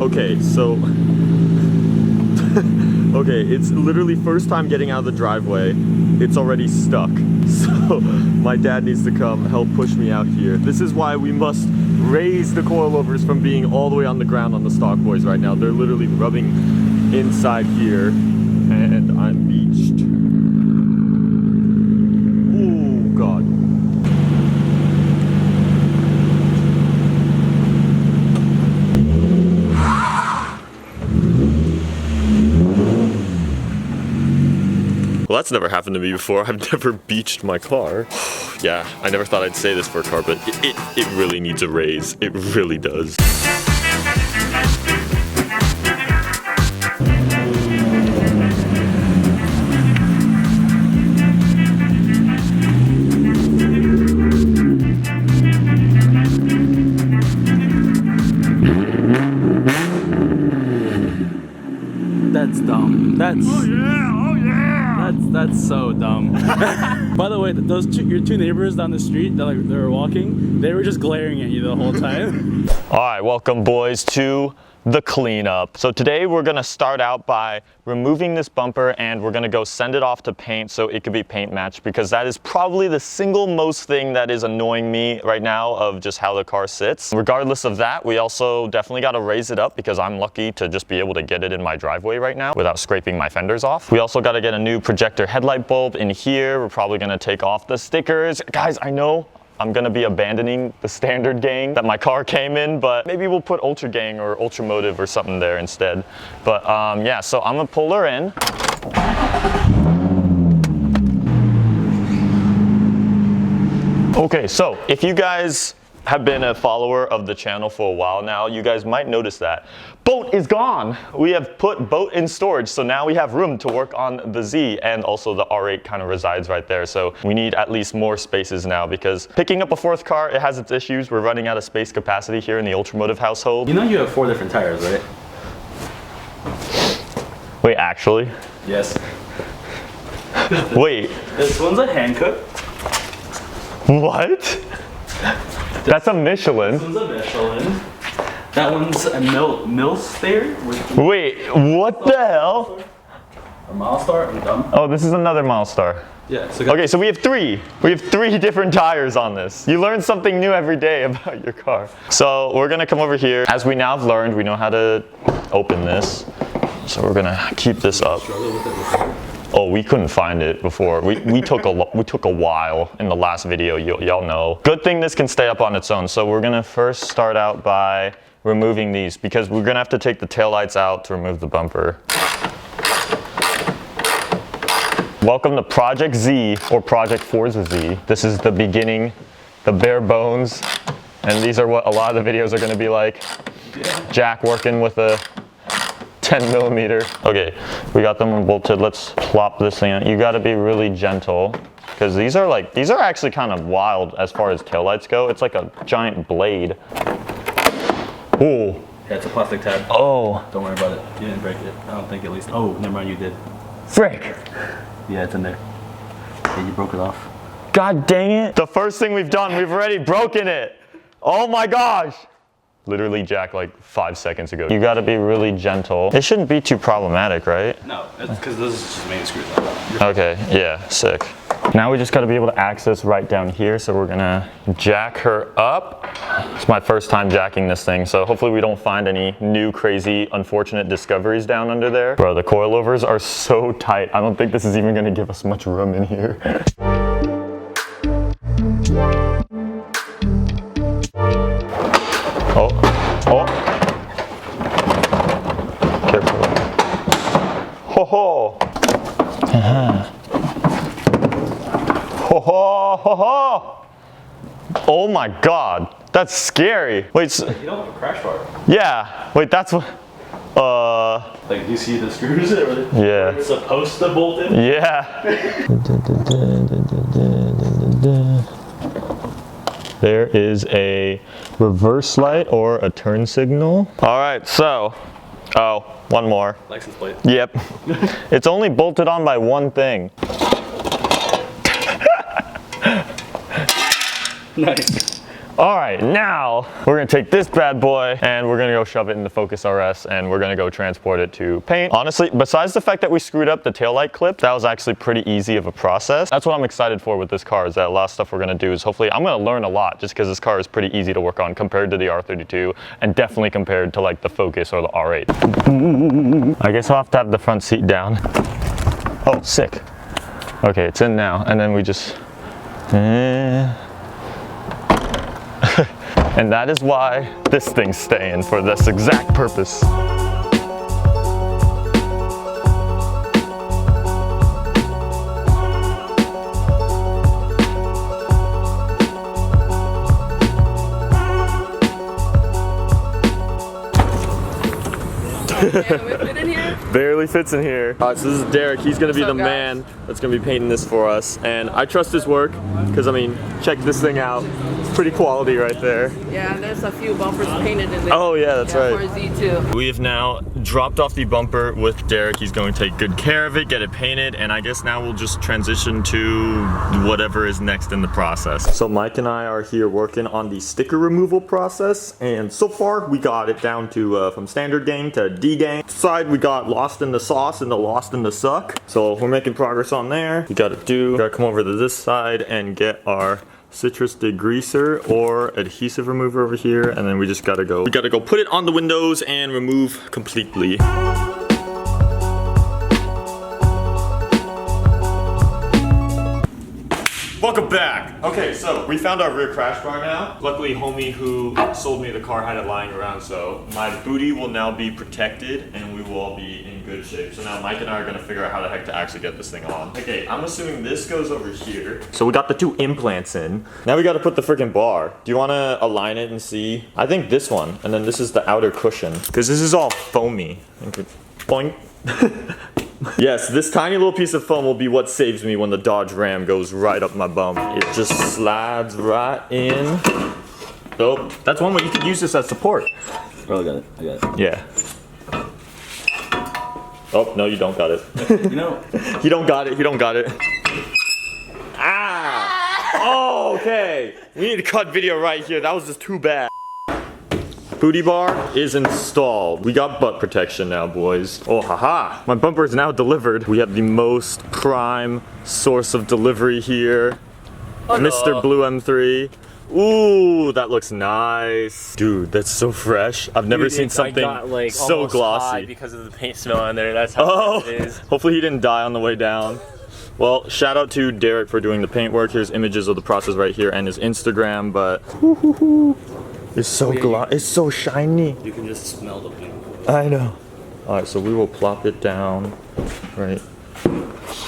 Okay, so okay, it's literally first time getting out of the driveway. It's already stuck. So my dad needs to come help push me out here. This is why we must raise the coilovers from being all the way on the ground on the stock boys right now. They're literally rubbing inside here and I'm beached. Oh God. Well, that's never happened to me before. I've never beached my car. Yeah, I never thought I'd say this for a car, but it really needs a raise. It really does. That's dumb. That's... Oh yeah! Oh yeah! That's so dumb. By the way, your two neighbors down the street that they were walking, they were just glaring at you the whole time. All right, welcome boys to the cleanup. So today we're gonna start out by removing this bumper and we're gonna go send it off to paint so it could be paint matched, because that is probably the single most thing that is annoying me right now of just how the car sits. Regardless of that, we also definitely gotta raise it up because I'm lucky to just be able to get it in my driveway right now without scraping my fenders off. We also gotta get a new projector headlight bulb in here. We're probably gonna take off the stickers. Guys, I know I'm gonna be abandoning the standard gang that my car came in, but maybe we'll put Ultra Gang or UltraMotive or something there instead. But yeah, so I'm gonna pull her in. Okay, so if you guys have been a follower of the channel for a while now, you guys might notice that boat is gone. We have put boat in storage, so now we have room to work on the Z, and also the R8 kind of resides right there. So we need at least more spaces now, because picking up a fourth car, it has its issues. We're running out of space capacity here in the UltraMotive household. You know you have 4 different tires, right? Wait, actually? Yes. Wait. This one's a Hankook. What? That's a Michelin. This one's a Michelin. That one's a Milstar. Wait, what the hell? A Milestar? I'm dumb. Oh, this is another Milestar. Yeah. So okay, so we have 3. We have 3 different tires on this. You learn something new every day about your car. So we're gonna come over here. As we now have learned, we know how to open this. So we're gonna keep this up. Oh, we couldn't find it before. We took a while in the last video, y'all know. Good thing this can stay up on its own. So we're gonna first start out by removing these, because we're gonna have to take the taillights out to remove the bumper. Welcome to Project Z, or Project Forza Z. This is the beginning, the bare bones, and these are what a lot of the videos are gonna be like. Yeah. Jack working with a 10mm. Okay, we got them bolted. Let's plop this thing in. You gotta be really gentle, because these are actually kind of wild as far as taillights go. It's like a giant blade. Ooh. Yeah, it's a plastic tab. Oh. Don't worry about it. You didn't break it. I don't think, at least. Oh, never mind, you did. Frick. Yeah, it's in there. Yeah, you broke it off. God dang it. The first thing we've done, we've already broken it. Oh my gosh. Literally, Jack, like 5 seconds ago. You gotta be really gentle. It shouldn't be too problematic, right? No, it's because this is just main screws. Okay, yeah, sick. Now we just gotta be able to access right down here, so we're gonna jack her up. It's my first time jacking this thing, so hopefully we don't find any new crazy, unfortunate discoveries down under there. Bro, the coilovers are so tight. I don't think this is even gonna give us much room in here. Oh, oh. Careful. Ho ho. Ho ho ho ho. Oh my God, that's scary. Wait, so, you don't have a crash bar. Yeah, wait, that's what, like, do you see the screws? Yeah. It's supposed to bolt in? Yeah. There is a reverse light or a turn signal. All right, so, oh, one more. License plate. Yep. It's only bolted on by one thing. Nice. All right, now we're gonna take this bad boy and we're gonna go shove it in the Focus RS and we're gonna go transport it to paint. Honestly, besides the fact that we screwed up the taillight clip, that was actually pretty easy of a process. That's what I'm excited for with this car, is that a lot of stuff we're gonna do is hopefully, I'm gonna learn a lot just because this car is pretty easy to work on compared to the R32 and definitely compared to like the Focus or the R8. I guess I'll have to have the front seat down. Oh, sick. Okay, it's in now. And then we just, and that is why this thing's staying, for this exact purpose. Barely fits in here. So this is Derek. He's gonna be the man that's gonna be painting this for us, and I trust his work because I mean, check this thing out. It's pretty quality right there. Yeah, and there's a few bumpers painted in there. Oh yeah, that's right. For Z2. We have now dropped off the bumper with Derek. He's going to take good care of it, get it painted, and I guess now we'll just transition to whatever is next in the process. So Mike and I are here working on the sticker removal process, and so far we got it down to from standard game to D game. Side we got lost in the sauce and the lost in the suck. So we're making progress on there. We gotta come over to this side and get our citrus degreaser or adhesive remover over here, and then we gotta go put it on the windows and remove completely. Welcome back. Okay, so we found our rear crash bar now. Luckily, homie who sold me the car had it lying around, so my booty will now be protected and we will all be in good shape. So now Mike and I are gonna figure out how the heck to actually get this thing on. Okay, I'm assuming this goes over here. So we got the 2 implants in. Now we gotta put the freaking bar. Do you wanna align it and see? I think this one, and then this is the outer cushion, because this is all foamy. Boing. Yes, this tiny little piece of foam will be what saves me when the Dodge Ram goes right up my bum. It just slides right in. Oh, that's one way you could use this as support. Oh, I got it. Yeah. Oh, no, you don't got it. You know. You don't got it. Ah! Oh, okay. We need to cut video right here. That was just too bad. Booty bar is installed. We got butt protection now, boys. Oh, haha. My bumper is now delivered. We have the most prime source of delivery here. Mr. Blue M3. Ooh, that looks nice. Dude, that's so fresh. I've never seen something so glossy. Because of the paint smell on there. That's how it is. Hopefully he didn't die on the way down. Well, shout out to Derek for doing the paint work. Here's images of the process right here and his Instagram, but it's so it's so shiny. You can just smell the paint. I know. All right, so we will plop it down right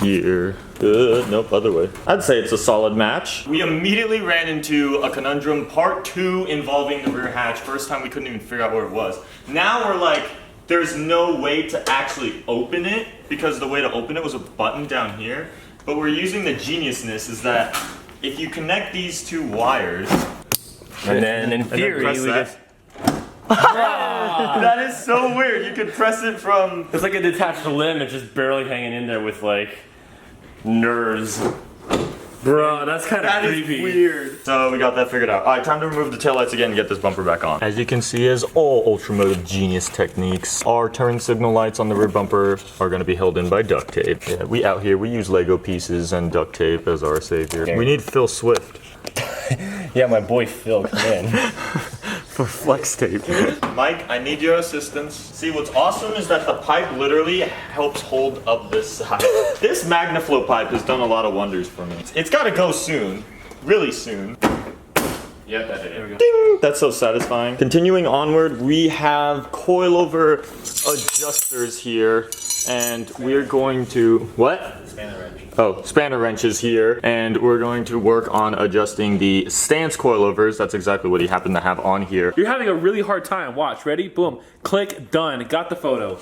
here. Good, nope, other way. I'd say it's a solid match. We immediately ran into a conundrum, part 2 involving the rear hatch. First time we couldn't even figure out where it was. Now we're like, there's no way to actually open it because the way to open it was a button down here. But we're using the geniusness is that if you connect these 2 wires, and then in theory, we just... That is so weird. You could press it from... It's like a detached limb. It's just barely hanging in there with like nerves. Bro, that's kind of creepy. Is weird. So we got that figured out. All right, time to remove the taillights again and get this bumper back on. As you can see, as all UltraMotive genius techniques, our turn signal lights on the rear bumper are going to be held in by duct tape. Yeah, we out here, we use Lego pieces and duct tape as our savior. We need Phil Swift. Yeah, my boy Phil, come in. For flex tape. Mike, I need your assistance. See, what's awesome is that the pipe literally helps hold up this side. This MagnaFlow pipe has done a lot of wonders for me. It's gotta go soon. Really soon. Yep, there we go. Ding! That's so satisfying. Continuing onward, we have coilover adjusters here, and we're going to... What? Spanner wrench. Oh, spanner wrenches here, and we're going to work on adjusting the stance coilovers. That's exactly what he happened to have on here. You're having a really hard time. Watch, ready? Boom. Click, done. Got the photo.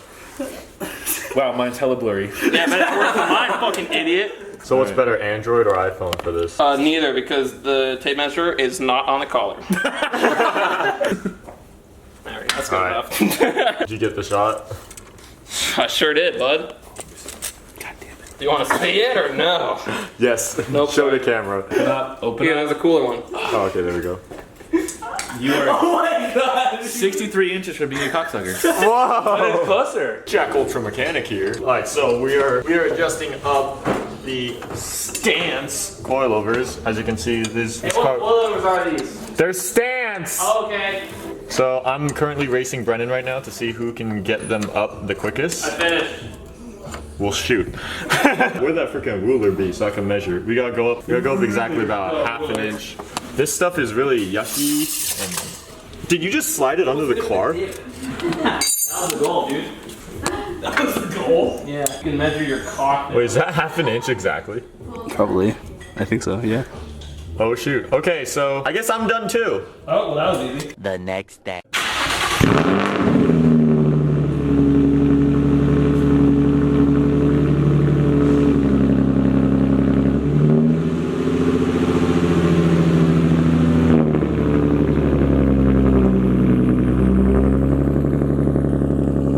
Wow, mine's hella blurry. Yeah, but it's worse than mine, fucking idiot. So what's better, Android or iPhone for this? Neither, because the tape measure is not on the collar. Alright, that's good enough. Did you get the shot? I sure did, bud. Do you want to see it or no? Yes. Nope. Show the camera. Open Here, it. there's a cooler one. Oh, okay, there we go. You are Oh my god! 63 inches from being a cocksucker. Whoa! Closer. Jack Ultra Mechanic here. All right, so we are adjusting up the stance coilovers. As you can see, this car. What are these? They're stance. Okay. So I'm currently racing Brennan right now to see who can get them up the quickest. I finished. We'll shoot. Where'd that freaking ruler be so I can measure? We gotta go up exactly about half an inch. This stuff is really yucky. And did you just slide it under the car? That was the goal, dude. That was the goal? Yeah. You can measure your cock. Wait, is that half an inch exactly? Probably. I think so, yeah. Oh shoot. Okay, so I guess I'm done too. Oh, well, that was easy. The next day.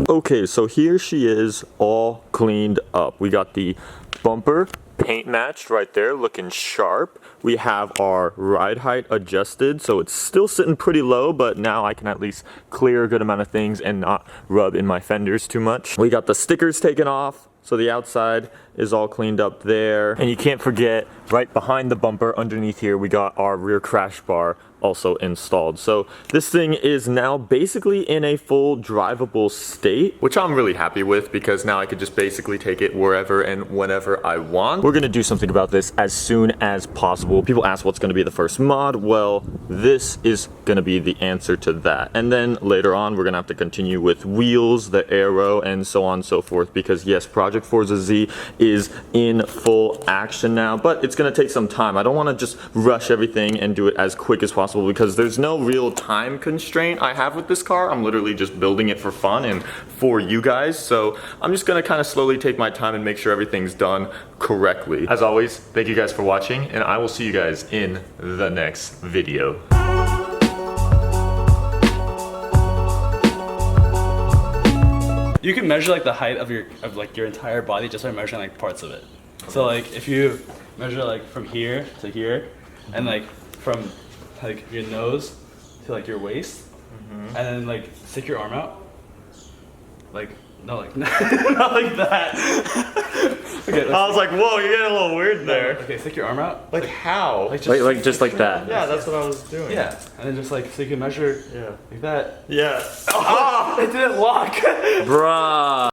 Okay, so here she is all cleaned up. We got the bumper paint matched right there, looking sharp. We have our ride height adjusted, so it's still sitting pretty low, but now I can at least clear a good amount of things and not rub in my fenders too much. We got the stickers taken off, so the outside is all cleaned up there. And you can't forget, right behind the bumper, underneath here, we got our rear crash bar also installed. So this thing is now basically in a full drivable state, which I'm really happy with because now I could just basically take it wherever and whenever I want. We're gonna do something about this as soon as possible. People ask what's gonna be the first mod. Well, this is gonna be the answer to that. And then later on, we're gonna have to continue with wheels, the aero, and so on and so forth, because yes, Project Forza Z is in full action now, but it's gonna take some time. I don't wanna just rush everything and do it as quick as possible because there's no real time constraint I have with this car. I'm literally just building it for fun and for you guys. So I'm just gonna kind of slowly take my time and make sure everything's done correctly. As always, thank you guys for watching, and I will see you guys in the next video. You can measure like the height of your entire body just by measuring like parts of it. So like if you measure like from here to here, and like from like your nose to like your waist, and then like stick your arm out. Like no, like not like that. Okay, I was like, whoa, you're getting a little weird there. Okay, stick your arm out. Like how? Like just like that. Yeah, that's what I was doing. Yeah, and then just like so you can measure Yeah. like that. Yeah. Oh, it didn't lock. Bruh.